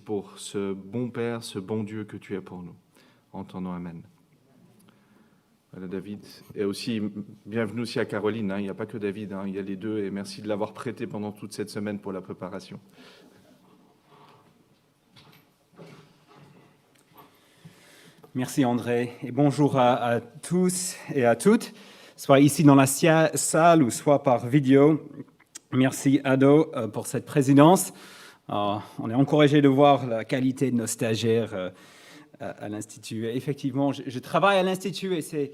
pour ce bon Père, ce bon Dieu que tu es pour nous. En ton nom, amen. Voilà, David. Et aussi, bienvenue aussi à Caroline. Il n'y a pas que David, il y a les deux. Et merci de l'avoir prêté pendant toute cette semaine pour la préparation. Merci André. Et bonjour à tous et à toutes, soit ici dans la salle ou soit par vidéo. Merci Ado pour cette présidence. On est encouragé de voir la qualité de nos stagiaires à l'Institut. Effectivement, je travaille à l'Institut et c'est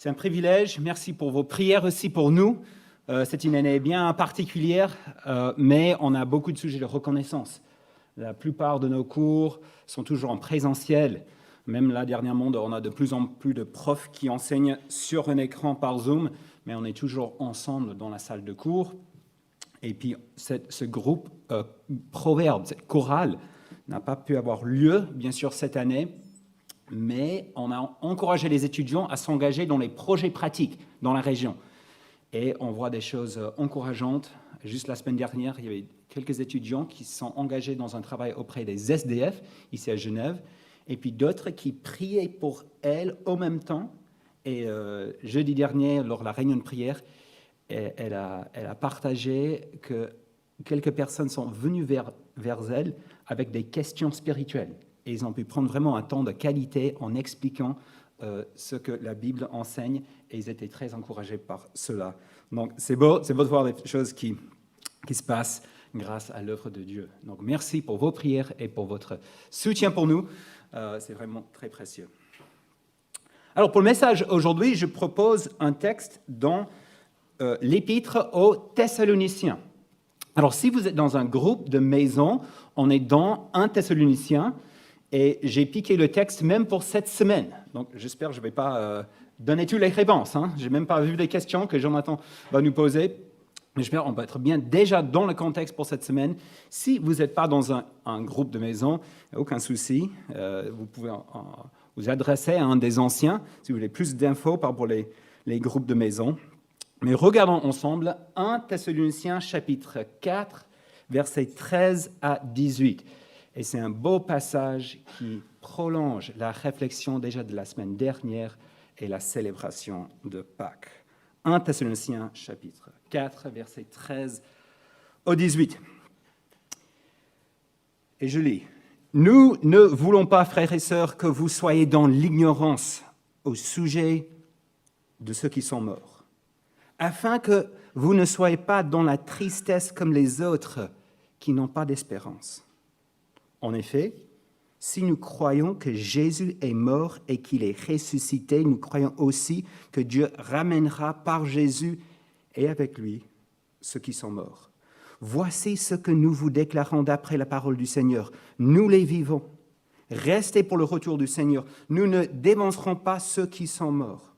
un privilège. Merci pour vos prières aussi pour nous. C'est une année bien particulière, mais on a beaucoup de sujets de reconnaissance. La plupart de nos cours sont toujours en présentiel. Même là, dernièrement, on a de plus en plus de profs qui enseignent sur un écran par Zoom, mais on est toujours ensemble dans la salle de cours. Et puis, ce groupe Proverbes, cette chorale, n'a pas pu avoir lieu, bien sûr, cette année, mais on a encouragé les étudiants à s'engager dans les projets pratiques dans la région. Et on voit des choses encourageantes. Juste la semaine dernière, il y avait quelques étudiants qui se sont engagés dans un travail auprès des SDF, ici à Genève, et puis d'autres qui priaient pour elles au même temps. Et jeudi dernier, lors de la réunion de prière, elle a partagé que quelques personnes sont venues vers elle avec des questions spirituelles. Et ils ont pu prendre vraiment un temps de qualité en expliquant ce que la Bible enseigne, et ils étaient très encouragés par cela. Donc c'est beau de voir des choses qui se passent grâce à l'œuvre de Dieu. Donc merci pour vos prières et pour votre soutien pour nous. C'est vraiment très précieux. Alors pour le message aujourd'hui, je propose un texte dans l'épître aux Thessaloniciens. Alors si vous êtes dans un groupe de maison, on est dans 1 Thessaloniciens, et j'ai piqué le texte même pour cette semaine. Donc j'espère que je ne vais pas donner toutes les réponses. Je n'ai même pas vu les questions que Jonathan va nous poser. Mais j'espère qu'on va être bien déjà dans le contexte pour cette semaine. Si vous n'êtes pas dans un groupe de maison, aucun souci. Vous pouvez vous adresser à un des anciens si vous voulez plus d'infos par rapport les groupes de maison. Mais regardons ensemble 1 Thessaloniciens chapitre 4, versets 13 à 18. Et c'est un beau passage qui prolonge la réflexion déjà de la semaine dernière et la célébration de Pâques. 1 Thessaloniciens chapitre 4, versets 13 au 18. Et je lis. « Nous ne voulons pas, frères et sœurs, que vous soyez dans l'ignorance au sujet de ceux qui sont morts, afin que vous ne soyez pas dans la tristesse comme les autres qui n'ont pas d'espérance. En effet, si nous croyons que Jésus est mort et qu'il est ressuscité, nous croyons aussi que Dieu ramènera par Jésus et avec lui ceux qui sont morts. Voici ce que nous vous déclarons d'après la parole du Seigneur. Nous les vivons. Restez pour le retour du Seigneur. Nous ne dévancerons pas ceux qui sont morts.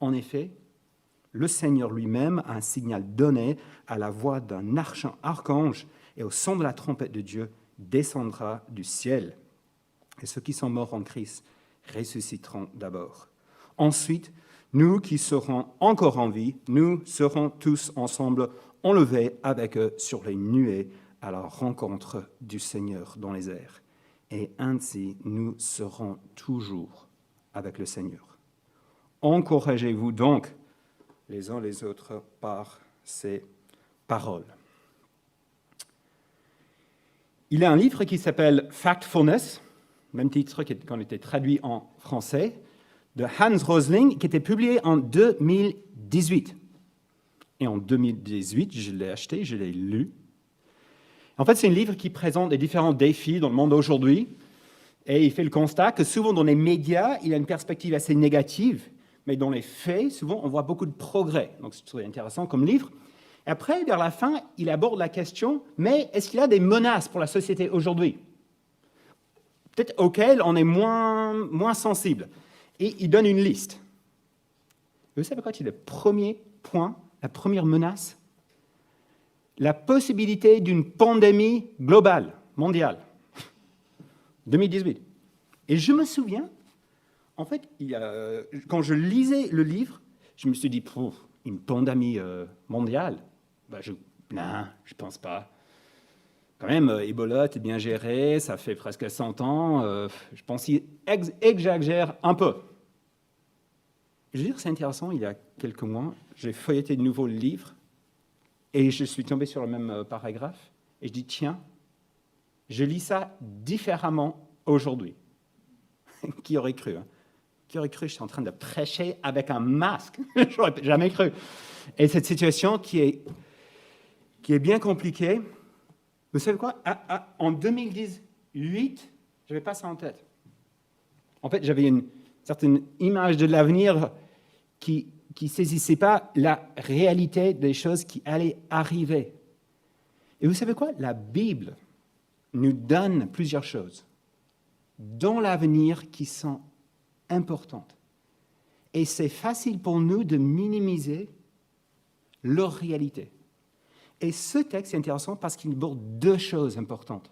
En effet, le Seigneur lui-même a un signal donné à la voix d'un archange et au son de la trompette de Dieu descendra du ciel. Et ceux qui sont morts en Christ ressusciteront d'abord. Ensuite, nous qui serons encore en vie, nous serons tous ensemble enlevés avec eux sur les nuées à la rencontre du Seigneur dans les airs. Et ainsi, nous serons toujours avec le Seigneur. Encouragez-vous donc les uns les autres par ces paroles. Il y a un livre qui s'appelle Factfulness, même titre qui a été traduit en français, de Hans Rosling, qui était publié en 2018. Et en 2018, je l'ai acheté, je l'ai lu. En fait, c'est un livre qui présente les différents défis dans le monde aujourd'hui, et il fait le constat que souvent dans les médias, il y a une perspective assez négative, mais dans les faits, souvent, on voit beaucoup de progrès. Donc, c'est très intéressant comme livre. Et après, vers la fin, il aborde la question, mais est-ce qu'il y a des menaces pour la société aujourd'hui ? Peut-être auxquelles on est moins sensible. Et il donne une liste. Vous savez quoi, c'est le premier point, la première menace ? La possibilité d'une pandémie globale, mondiale. 2018. Et je me souviens, en fait, quand je lisais le livre, je me suis dit, une pandémie mondiale, non, je ne pense pas. quand même, Ebola, c'est bien géré, ça fait presque 100 ans. Je pense qu'il exagère un peu. Je veux dire, c'est intéressant, il y a quelques mois, j'ai feuilleté de nouveau le livre et je suis tombé sur le même paragraphe et je dis, tiens, je lis ça différemment aujourd'hui. Qui aurait cru, hein? Qui aurait cru que je suis en train de prêcher avec un masque? Je n'aurais jamais cru. Et cette situation qui est bien compliquée, vous savez quoi? En 2018, je n'avais pas ça en tête. En fait, j'avais une certaine image de l'avenir qui ne saisissait pas la réalité des choses qui allaient arriver. Et vous savez quoi? La Bible nous donne plusieurs choses dans l'avenir qui sont importantes. Et c'est facile pour nous de minimiser leur réalité. Et ce texte est intéressant parce qu'il aborde deux choses importantes.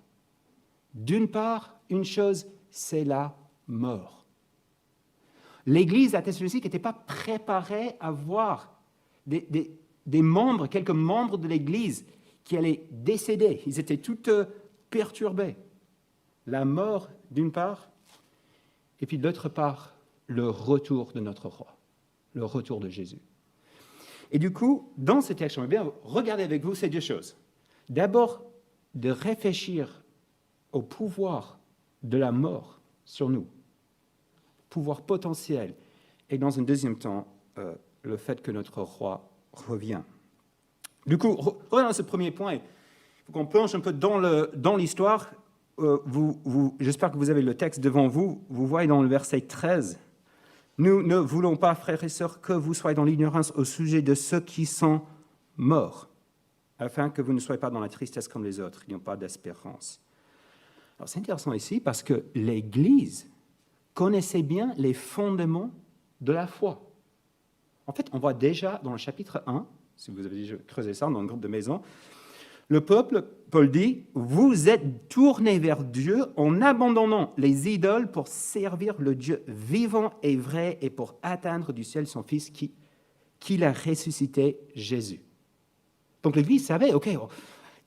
D'une part, une chose, c'est la mort. L'Église à Thessalonique n'était pas préparée à voir des membres, quelques membres de l'Église qui allaient décéder. Ils étaient tous perturbés. La mort, d'une part, et puis d'autre part, le retour de notre roi, le retour de Jésus. Et du coup, dans ce texte, j'aimerais bien regarder avec vous ces deux choses. D'abord, de réfléchir au pouvoir de la mort sur nous, pouvoir potentiel, et dans un deuxième temps, le fait que notre roi revient. Du coup, regardons à ce premier point, il faut qu'on plonge un peu dans l'histoire. J'espère que vous avez le texte devant vous. Vous voyez dans le verset 13, « Nous ne voulons pas, frères et sœurs, que vous soyez dans l'ignorance au sujet de ceux qui sont morts, afin que vous ne soyez pas dans la tristesse comme les autres, qui n'ont pas d'espérance. » Alors c'est intéressant ici parce que l'Église connaissait bien les fondements de la foi. En fait, on voit déjà dans le chapitre 1, si vous avez déjà creusé ça dans le groupe de maison, le peuple, Paul dit, « Vous êtes tournés vers Dieu en abandonnant les idoles pour servir le Dieu vivant et vrai et pour atteindre du ciel son Fils qu'il a ressuscité, Jésus. » Donc l'Église savait, ok,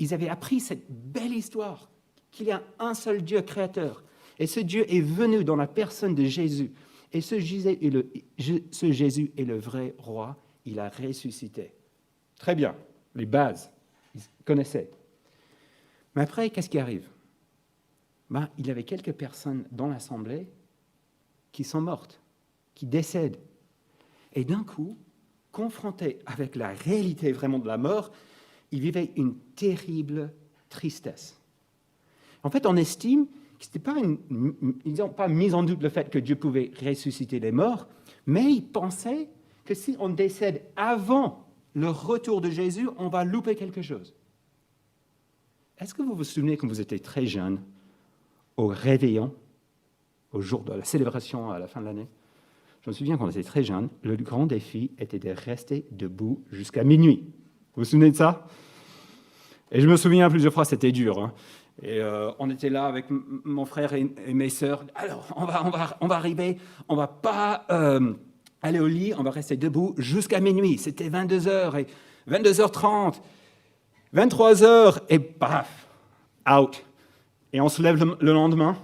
ils avaient appris cette belle histoire, qu'il y a un seul Dieu créateur. Et ce Dieu est venu dans la personne de Jésus. Et ce Jésus est le vrai roi, il a ressuscité. Très bien, les bases. Ils connaissaient. Mais après, qu'est-ce qui arrive? Il y avait quelques personnes dans l'assemblée qui sont mortes, qui décèdent. Et d'un coup, confrontés avec la réalité vraiment de la mort, ils vivaient une terrible tristesse. En fait, on estime que ils n'ont pas mis en doute le fait que Dieu pouvait ressusciter les morts, mais ils pensaient que si on décède avant le retour de Jésus, on va louper quelque chose. Est-ce que vous vous souvenez quand vous étiez très jeune, au réveillon, au jour de la célébration à la fin de l'année? Je me souviens quand on était très jeune, le grand défi était de rester debout jusqu'à minuit. Vous vous souvenez de ça? Et je me souviens plusieurs fois, c'était dur. Hein. Et on était là avec mon frère et mes sœurs. Alors, on va arriver, on ne va pas aller au lit, on va rester debout jusqu'à minuit. C'était 22h et 22h30, 23h et paf, out. Et on se lève le lendemain.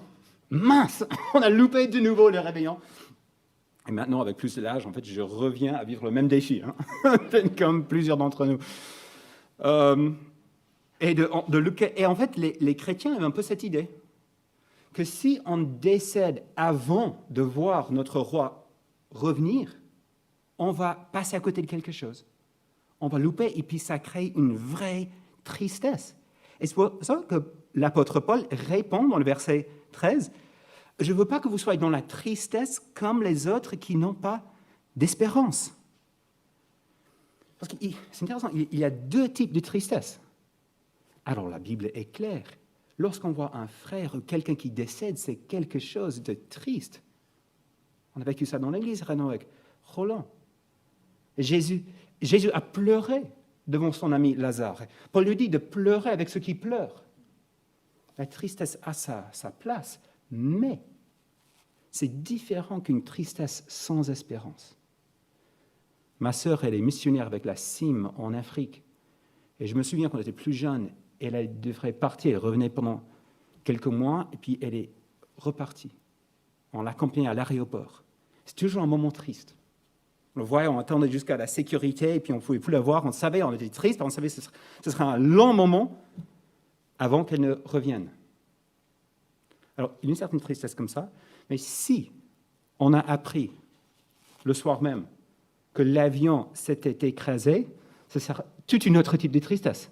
Mince, on a loupé de nouveau le réveillon. Et maintenant, avec plus de l'âge, en fait, je reviens à vivre le même défi, hein, comme plusieurs d'entre nous. Et en fait, les chrétiens avaient un peu cette idée que si on décède avant de voir notre roi revenir, on va passer à côté de quelque chose. On va louper et puis ça crée une vraie tristesse. Et c'est pour ça que l'apôtre Paul répond dans le verset 13, « Je ne veux pas que vous soyez dans la tristesse comme les autres qui n'ont pas d'espérance. » Parce que c'est intéressant, il y a deux types de tristesse. Alors la Bible est claire. Lorsqu'on voit un frère ou quelqu'un qui décède, c'est quelque chose de triste. On a vécu ça dans l'église, avec Roland. Jésus a pleuré devant son ami Lazare. Paul lui dit de pleurer avec ceux qui pleurent. La tristesse a sa place, mais c'est différent qu'une tristesse sans espérance. Ma sœur, elle est missionnaire avec la CIM en Afrique. Et je me souviens quand on était plus jeune, Et elle devrait partir. Elle revenait pendant quelques mois, et puis elle est repartie. On l'accompagnait à l'aéroport. C'est toujours un moment triste. On le voyait, on attendait jusqu'à la sécurité, et puis on ne pouvait plus la voir. On savait, on était triste, on savait que ce serait un long moment avant qu'elle ne revienne. Alors, il y a une certaine tristesse comme ça, mais si on a appris le soir même que l'avion s'était écrasé, ce sera toute une autre type de tristesse.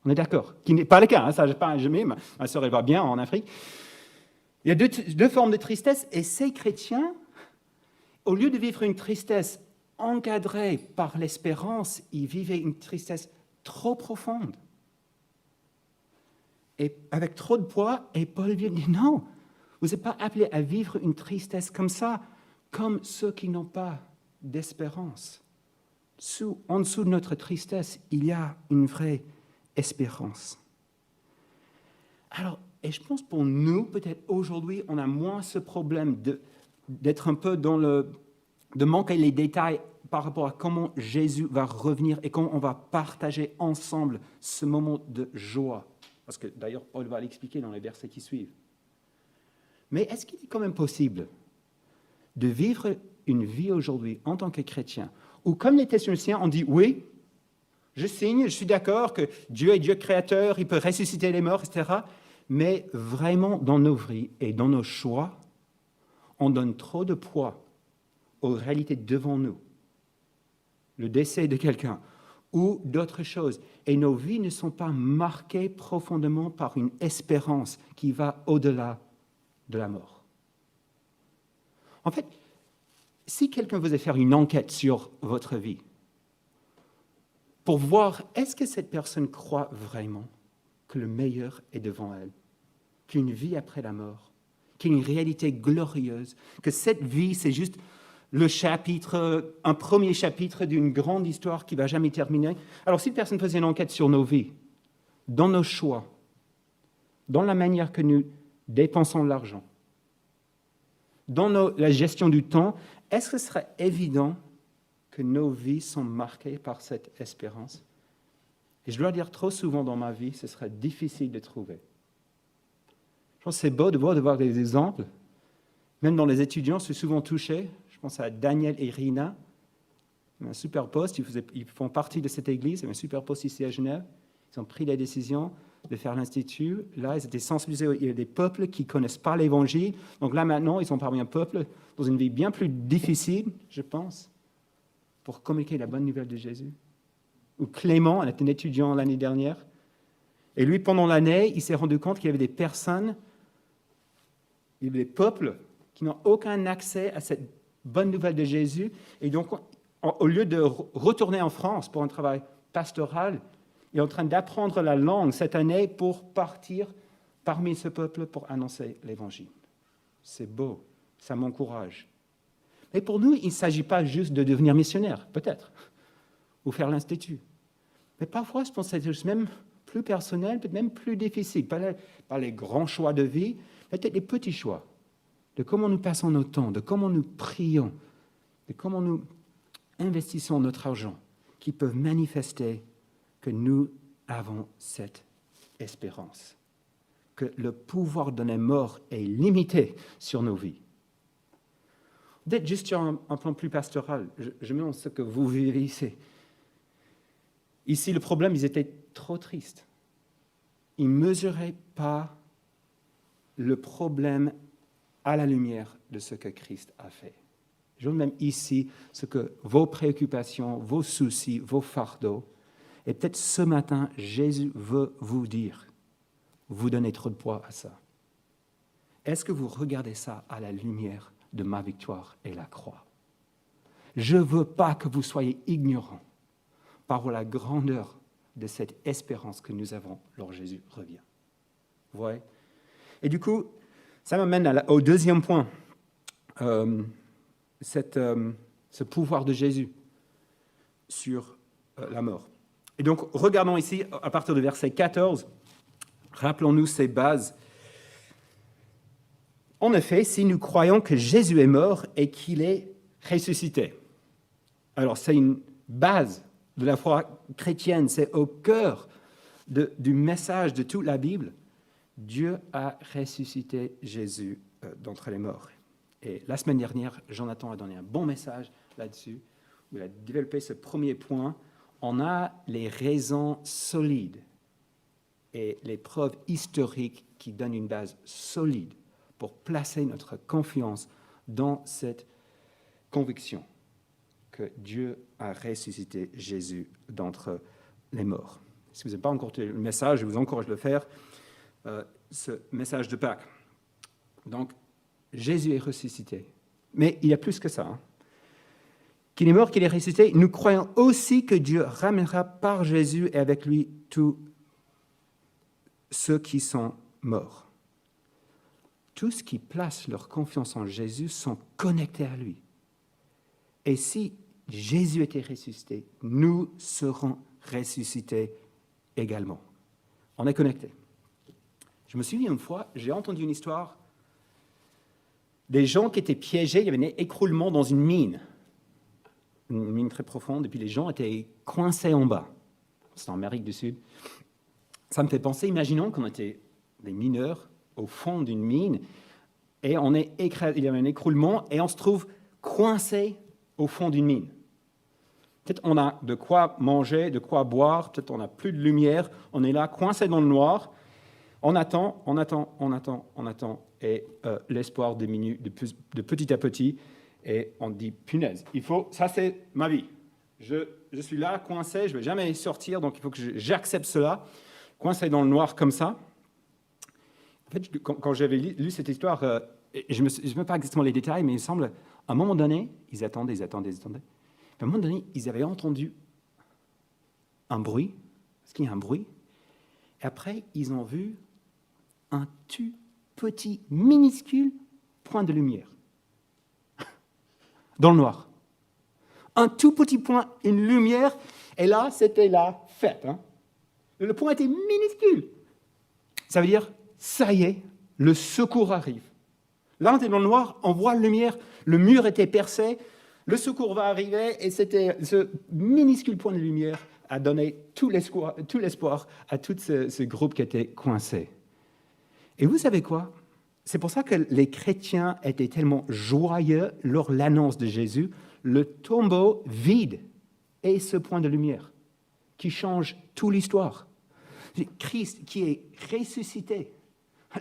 On est d'accord? Qui n'est pas le cas, hein, ça, pas jamais, ma sœur, elle va bien en Afrique. Il y a deux formes de tristesse, et ces chrétiens, au lieu de vivre une tristesse encadrée par l'espérance, ils vivaient une tristesse trop profonde. Et avec trop de poids, et Paul vient dire non, vous n'êtes pas appelés à vivre une tristesse comme ça, comme ceux qui n'ont pas d'espérance. En dessous de notre tristesse, il y a une vraie espérance. Alors, et je pense pour nous, peut-être aujourd'hui, on a moins ce problème d'être un peu de manquer les détails par rapport à comment Jésus va revenir et comment on va partager ensemble ce moment de joie. Parce que d'ailleurs, Paul va l'expliquer dans les versets qui suivent. Mais est-ce qu'il est quand même possible de vivre une vie aujourd'hui en tant que chrétien où, comme les Thessaloniciens, on dit oui, je signe, je suis d'accord que Dieu est Dieu créateur, il peut ressusciter les morts, etc. Mais vraiment, dans nos vies et dans nos choix, on donne trop de poids aux réalités devant nous. Le décès de quelqu'un ou d'autres choses. Et nos vies ne sont pas marquées profondément par une espérance qui va au-delà de la mort. En fait, si quelqu'un faisait faire une enquête sur votre vie, pour voir est-ce que cette personne croit vraiment que le meilleur est devant elle, qu'il y a une vie après la mort, qu'il y a une réalité glorieuse, que cette vie, c'est juste le chapitre, un premier chapitre d'une grande histoire qui ne va jamais terminer. Alors, si personne faisait une enquête sur nos vies, dans nos choix, dans la manière que nous dépensons l'argent, dans la gestion du temps, est-ce que ce serait évident que nos vies sont marquées par cette espérance? Et je dois dire, trop souvent dans ma vie, ce serait difficile de trouver. Je pense que c'est beau de voir des exemples. Même dans les étudiants, je suis souvent touché. Je pense à Daniel et Rina. Ils ont un super poste, ils font partie de cette église, ils ont un super poste ici à Genève. Ils ont pris la décision de faire l'Institut. Là, ils étaient sensibilisés. Il y a des peuples qui ne connaissent pas l'Évangile. Donc là, maintenant, ils sont parmi un peuple dans une vie bien plus difficile, je pense, pour communiquer la bonne nouvelle de Jésus. Ou Clément, il était un étudiant l'année dernière. Et lui, pendant l'année, il s'est rendu compte qu'il y avait des personnes, il y avait des peuples qui n'ont aucun accès à cette bonne nouvelle de Jésus. Et donc, au lieu de retourner en France pour un travail pastoral, il est en train d'apprendre la langue cette année pour partir parmi ce peuple pour annoncer l'Évangile. C'est beau, ça m'encourage. Mais pour nous, il ne s'agit pas juste de devenir missionnaire, peut-être, ou faire l'Institut. Mais parfois, je pense que c'est juste même plus personnel, peut-être même plus difficile. Pas les grands choix de vie, mais peut-être les petits choix. De comment nous passons notre temps, de comment nous prions, de comment nous investissons notre argent, qui peuvent manifester que nous avons cette espérance, que le pouvoir de la mort est limité sur nos vies. Peut-être juste sur un plan plus pastoral, je me demande ce que vous vivez ici. Ici, le problème, ils étaient trop tristes. Ils ne mesuraient pas le problème à la lumière de ce que Christ a fait. Je veux même ici ce que vos préoccupations, vos soucis, vos fardeaux, et peut-être ce matin, Jésus veut vous dire, vous donnez trop de poids à ça. Est-ce que vous regardez ça à la lumière de ma victoire et la croix? Je ne veux pas que vous soyez ignorants par la grandeur de cette espérance que nous avons lorsque Jésus revient. Vous voyez? Et du coup, ça m'amène au deuxième point, ce pouvoir de Jésus sur la mort. Et donc, regardons ici, à partir du verset 14, rappelons-nous ces bases. En effet, si nous croyons que Jésus est mort et qu'il est ressuscité, alors c'est une base de la foi chrétienne, c'est au cœur du message de toute la Bible, Dieu a ressuscité Jésus d'entre les morts. Et la semaine dernière, Jonathan a donné un bon message là-dessus, où il a développé ce premier point. On a les raisons solides et les preuves historiques qui donnent une base solide pour placer notre confiance dans cette conviction que Dieu a ressuscité Jésus d'entre les morts. Si vous n'avez pas encore le message, je vous encourage de le faire, ce message de Pâques. Donc, Jésus est ressuscité. Mais il y a plus que ça. Qu'il est mort, qu'il est ressuscité, nous croyons aussi que Dieu ramènera par Jésus et avec lui tous ceux qui sont morts. Tous qui placent leur confiance en Jésus sont connectés à lui. Et si Jésus était ressuscité, nous serons ressuscités également. On est connectés. Je me souviens une fois, j'ai entendu une histoire des gens qui étaient piégés, il y avait un écroulement dans une mine très profonde, et puis les gens étaient coincés en bas. C'est en Amérique du Sud. Ça me fait penser, imaginons qu'on était des mineurs au fond d'une mine, et il y avait un écroulement, et on se trouve coincé au fond d'une mine. Peut-être on a de quoi manger, de quoi boire, peut-être on n'a plus de lumière, on est là, coincé dans le noir, on attend, et l'espoir diminue de petit à petit, et on dit, punaise, ça c'est ma vie. Je suis là, coincé, je ne vais jamais sortir, donc il faut que j'accepte cela, coincé dans le noir comme ça. En fait, quand j'avais lu cette histoire, je ne sais pas exactement les détails, mais il me semble, à un moment donné, ils attendaient. À un moment donné, ils avaient entendu un bruit, parce qu'il y a un bruit, et après, ils ont vu un tout petit, minuscule point de lumière dans le noir. Un tout petit point, une lumière, et là, c'était la fête. Le point était minuscule. Ça veut dire, ça y est, le secours arrive. Là, on était dans le noir, on voit la lumière, le mur était percé, le secours va arriver, et c'était ce minuscule point de lumière a donné tout l'espoir à tout ce groupe qui était coincé. Et vous savez quoi? C'est pour ça que les chrétiens étaient tellement joyeux lors de l'annonce de Jésus, le tombeau vide est ce point de lumière qui change toute l'histoire. Christ qui est ressuscité.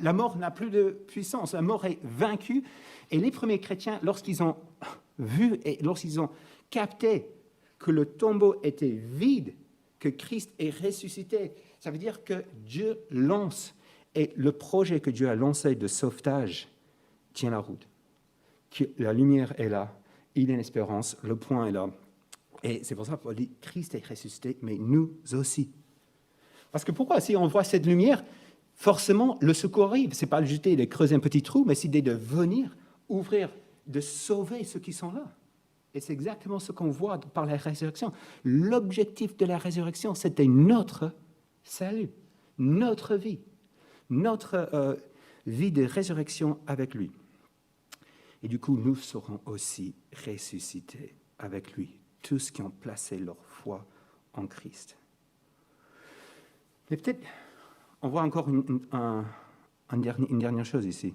La mort n'a plus de puissance, la mort est vaincue. Et les premiers chrétiens, lorsqu'ils ont vu et lorsqu'ils ont capté que le tombeau était vide, que Christ est ressuscité, ça veut dire que Dieu lance, et le projet que Dieu a lancé de sauvetage tient la route. Que la lumière est là, il y a une espérance, le point est là. Et c'est pour ça qu'on dit Christ est ressuscité, mais nous aussi. Parce que pourquoi? Si on voit cette lumière, forcément, le secours arrive. Ce n'est pas le jeter, de creuser un petit trou, mais c'est de venir, ouvrir, de sauver ceux qui sont là. Et c'est exactement ce qu'on voit par la résurrection. L'objectif de la résurrection, c'était notre salut, notre vie de résurrection avec lui. Et du coup, nous serons aussi ressuscités avec lui, tous qui ont placé leur foi en Christ. Mais peut-être, on voit encore une dernière chose ici.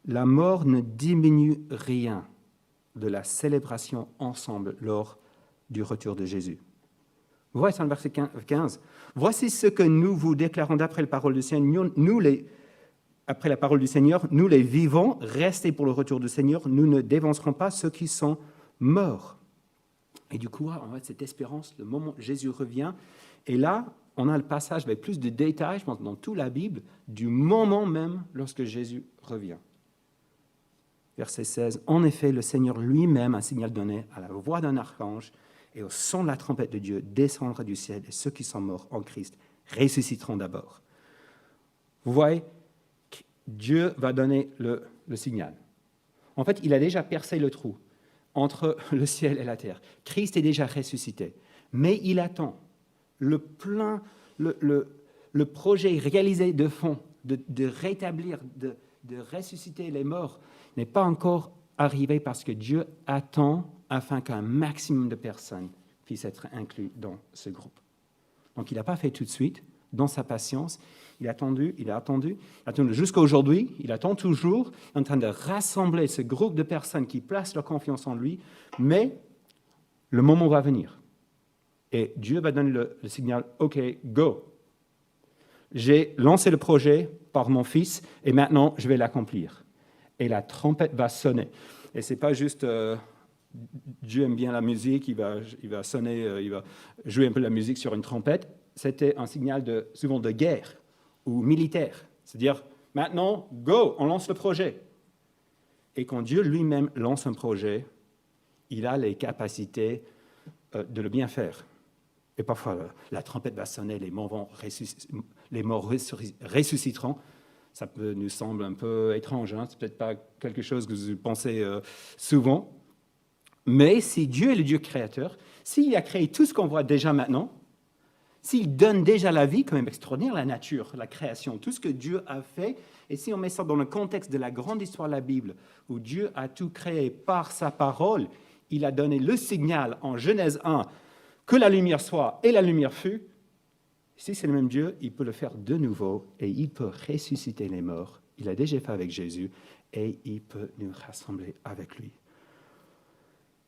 La mort ne diminue rien de la célébration ensemble lors du retour de Jésus. Vous voyez, c'est dans le verset 15. « Voici ce que nous vous déclarons d'après la parole du Seigneur. Après la parole du Seigneur, nous les vivants, restés pour le retour du Seigneur, nous ne dévancerons pas ceux qui sont morts. » Et du coup, on a cette espérance, le moment où Jésus revient. Et là, on a le passage avec plus de détails, je pense, dans toute la Bible, du moment même lorsque Jésus revient. Verset 16. « En effet, le Seigneur lui-même, un signal donné à la voix d'un archange, et au son de la trompette de Dieu, descendra du ciel, et ceux qui sont morts en Christ ressusciteront d'abord. » Vous voyez, Dieu va donner le signal. En fait, il a déjà percé le trou entre le ciel et la terre. Christ est déjà ressuscité, mais il attend le projet réalisé de fond, de rétablir, de ressusciter les morts, n'est pas encore arrivé parce que Dieu attend afin qu'un maximum de personnes puissent être inclus dans ce groupe. Donc, il n'a pas fait tout de suite. dans sa patience. Il a attendu jusqu'à aujourd'hui, il attend toujours, en train de rassembler ce groupe de personnes qui placent leur confiance en lui, mais le moment va venir. Et Dieu va donner le signal, OK, go. J'ai lancé le projet par mon fils, et maintenant, je vais l'accomplir. Et la trompette va sonner. Et ce n'est pas juste, Dieu aime bien la musique, il va sonner, il va jouer un peu la musique sur une trompette. C'était un signal souvent de guerre ou militaire. C'est-à-dire, maintenant, go, on lance le projet. Et quand Dieu lui-même lance un projet, il a les capacités de le bien faire. Et parfois, la trompette va sonner, les morts ressusciteront. Ça peut nous sembler un peu étrange, hein? C'est peut-être pas quelque chose que vous pensez souvent. Mais si Dieu est le Dieu créateur, s'il a créé tout ce qu'on voit déjà maintenant, s'il donne déjà la vie, quand même extraordinaire, la nature, la création, tout ce que Dieu a fait, et si on met ça dans le contexte de la grande histoire de la Bible, où Dieu a tout créé par sa parole, il a donné le signal en Genèse 1 que la lumière soit, et la lumière fut. Si c'est le même Dieu, il peut le faire de nouveau, et il peut ressusciter les morts. Il l'a déjà fait avec Jésus, et il peut nous rassembler avec lui.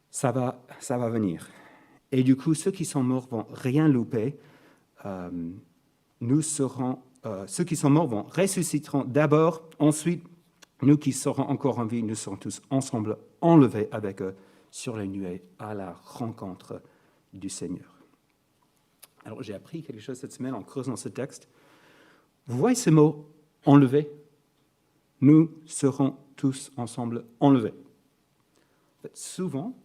Ça va venir. Et du coup, ceux qui sont morts vont rien louper. Ceux qui sont morts vont ressusciteront d'abord. Ensuite, nous qui serons encore en vie, nous serons tous ensemble enlevés avec eux sur les nuées à la rencontre du Seigneur. Alors, j'ai appris quelque chose cette semaine en creusant ce texte. Vous voyez ce mot « enlever » ? Nous serons tous ensemble enlevés. En fait, souvent,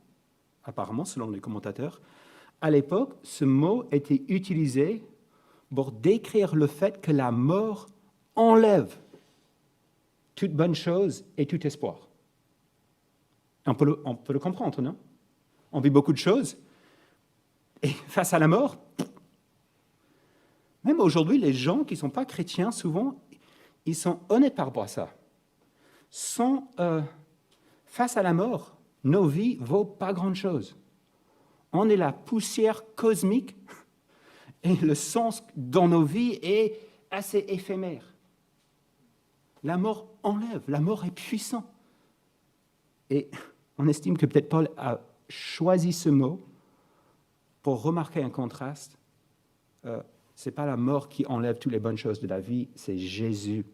apparemment, selon les commentateurs, à l'époque, ce mot était utilisé pour décrire le fait que la mort enlève toute bonne chose et tout espoir. On peut le comprendre, non ? On vit beaucoup de choses, et face à la mort, même aujourd'hui, les gens qui ne sont pas chrétiens, souvent, ils sont honnêtes par rapport à ça. Face à la mort, nos vies ne valent pas grand-chose. On est la poussière cosmique et le sens dans nos vies est assez éphémère. La mort enlève, la mort est puissante. Et on estime que peut-être Paul a choisi ce mot pour remarquer un contraste. Ce n'est pas la mort qui enlève toutes les bonnes choses de la vie, c'est Jésus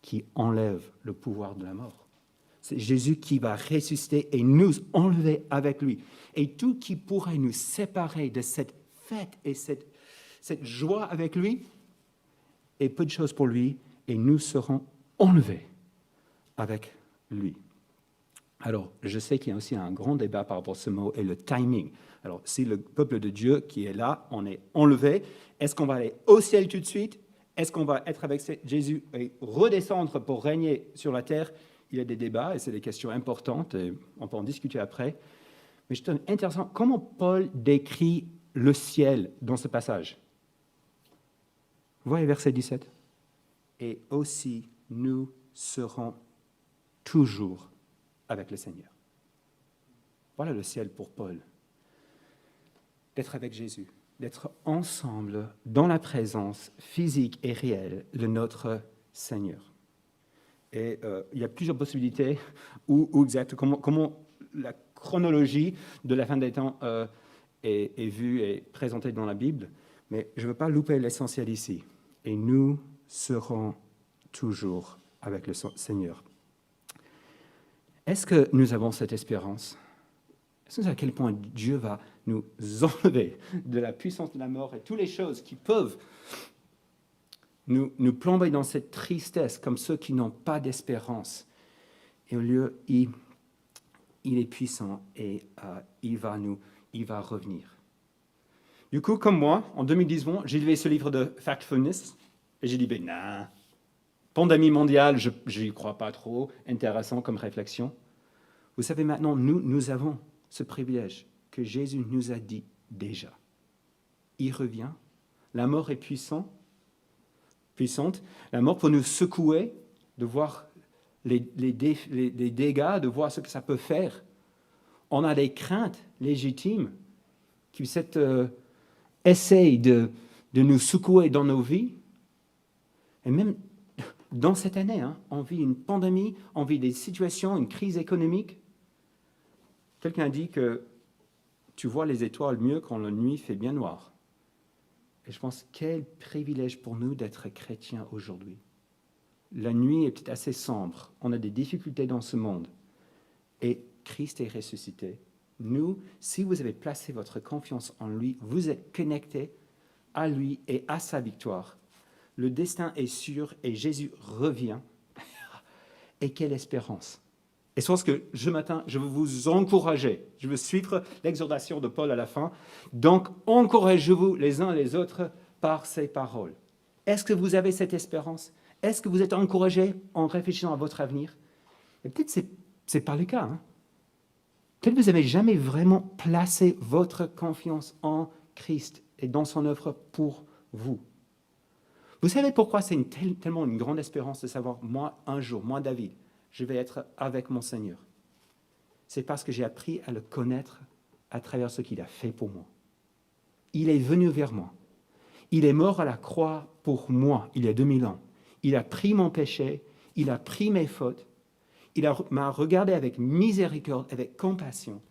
qui enlève le pouvoir de la mort. C'est Jésus qui va ressusciter et nous enlever avec lui. Et tout qui pourrait nous séparer de cette fête et cette joie avec lui est peu de choses pour lui et nous serons enlevés avec lui. Alors, je sais qu'il y a aussi un grand débat par rapport à ce mot et le timing. Alors, si le peuple de Dieu qui est là, on est enlevé, est-ce qu'on va aller au ciel tout de suite? Est-ce qu'on va être avec Jésus et redescendre pour régner sur la terre? Il y a des débats et c'est des questions importantes et on peut en discuter après. Mais je trouve intéressant comment Paul décrit le ciel dans ce passage. Vous voyez verset 17. Et aussi, nous serons toujours avec le Seigneur. Voilà le ciel pour Paul. D'être avec Jésus, d'être ensemble dans la présence physique et réelle de notre Seigneur. Et il y a plusieurs possibilités où exact, comment la chronologie de la fin des temps est vue et présentée dans la Bible, mais je ne veux pas louper l'essentiel ici. Et nous serons toujours avec le Seigneur. Est-ce que nous avons cette espérance? Est-ce que vous savez à quel point Dieu va nous enlever de la puissance de la mort et toutes les choses qui peuvent nous plomber dans cette tristesse comme ceux qui n'ont pas d'espérance? Et au lieu, il est puissant et il va revenir. Du coup, comme moi, en 2010, j'ai lu ce livre de Factfulness et j'ai dit, non, pandémie mondiale, je n'y crois pas trop, intéressant comme réflexion. Vous savez, maintenant, nous avons ce privilège que Jésus nous a dit déjà. Il revient, la mort est puissante, la mort pour nous secouer, de voir les dégâts, de voir ce que ça peut faire. On a des craintes légitimes qui essayent de de nous secouer dans nos vies. Et même dans cette année, on vit une pandémie, on vit des situations, une crise économique. Quelqu'un dit que tu vois les étoiles mieux quand la nuit fait bien noir. Et je pense, quel privilège pour nous d'être chrétiens aujourd'hui. La nuit est peut-être assez sombre, on a des difficultés dans ce monde. Et Christ est ressuscité. Nous, si vous avez placé votre confiance en lui, vous êtes connectés à lui et à sa victoire. Le destin est sûr et Jésus revient. Et quelle espérance! Et je pense que ce matin, je veux vous encourager. Je veux suivre l'exhortation de Paul à la fin. Donc, encouragez-vous les uns les autres par ces paroles. Est-ce que vous avez cette espérance? Est-ce que vous êtes encouragés en réfléchissant à votre avenir? Et peut-être que ce n'est pas le cas. Peut-être que vous n'avez jamais vraiment placé votre confiance en Christ et dans son œuvre pour vous. Vous savez pourquoi c'est tellement une grande espérance de savoir, moi, un jour, moi, David, je vais être avec mon Seigneur. C'est parce que j'ai appris à le connaître à travers ce qu'il a fait pour moi. Il est venu vers moi. Il est mort à la croix pour moi, il y a 2000 ans. Il a pris mon péché, il a pris mes fautes, m'a regardé avec miséricorde, avec compassion.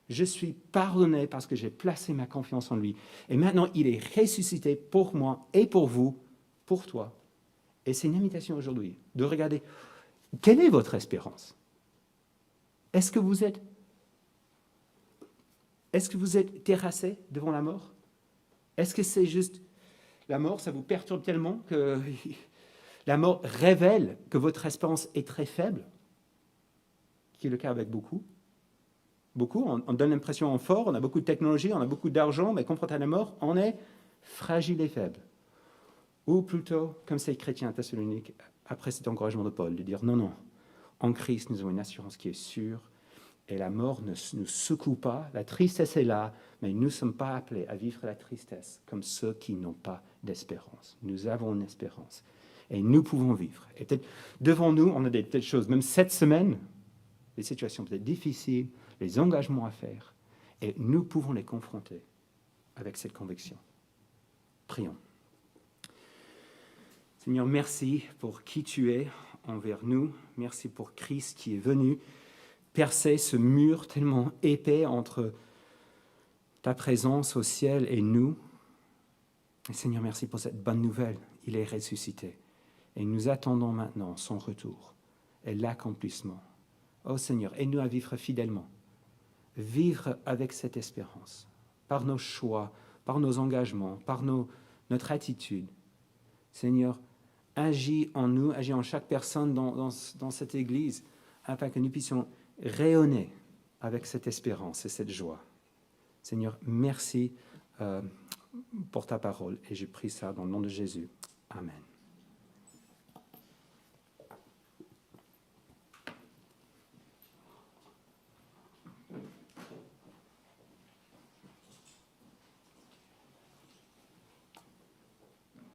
Je suis pardonné parce que j'ai placé ma confiance en lui. Et maintenant, il est ressuscité pour moi et pour vous, pour toi. Et c'est une invitation aujourd'hui de regarder quelle est votre espérance. Est-ce que vous êtes terrassé devant la mort? Est-ce que c'est juste la mort, ça vous perturbe tellement que la mort révèle que votre espérance est très faible, qui est le cas avec beaucoup. Beaucoup, on donne l'impression fort, on a beaucoup de technologie, on a beaucoup d'argent, mais confronté à la mort, on est fragile et faible. Ou plutôt, comme ces chrétiens thessaloniques, après cet encouragement de Paul, de dire non, non, en Christ, nous avons une assurance qui est sûre, et la mort ne nous secoue pas, la tristesse est là, mais nous ne sommes pas appelés à vivre la tristesse comme ceux qui n'ont pas d'espérance. Nous avons une espérance, et nous pouvons vivre. Et peut-être devant nous, on a des petites choses, même cette semaine, des situations peut-être difficiles, les engagements à faire, et nous pouvons les confronter avec cette conviction. Prions. Seigneur, merci pour qui tu es envers nous. Merci pour Christ qui est venu percer ce mur tellement épais entre ta présence au ciel et nous. Et Seigneur, merci pour cette bonne nouvelle. Il est ressuscité. Et nous attendons maintenant son retour et l'accomplissement. Oh Seigneur, aide-nous à vivre fidèlement. Vivre avec cette espérance, par nos choix, par nos engagements, par notre attitude. Seigneur, agis en nous, agis en chaque personne dans cette Église, afin que nous puissions rayonner avec cette espérance et cette joie. Seigneur, merci pour ta parole, et je prie ça dans le nom de Jésus. Amen.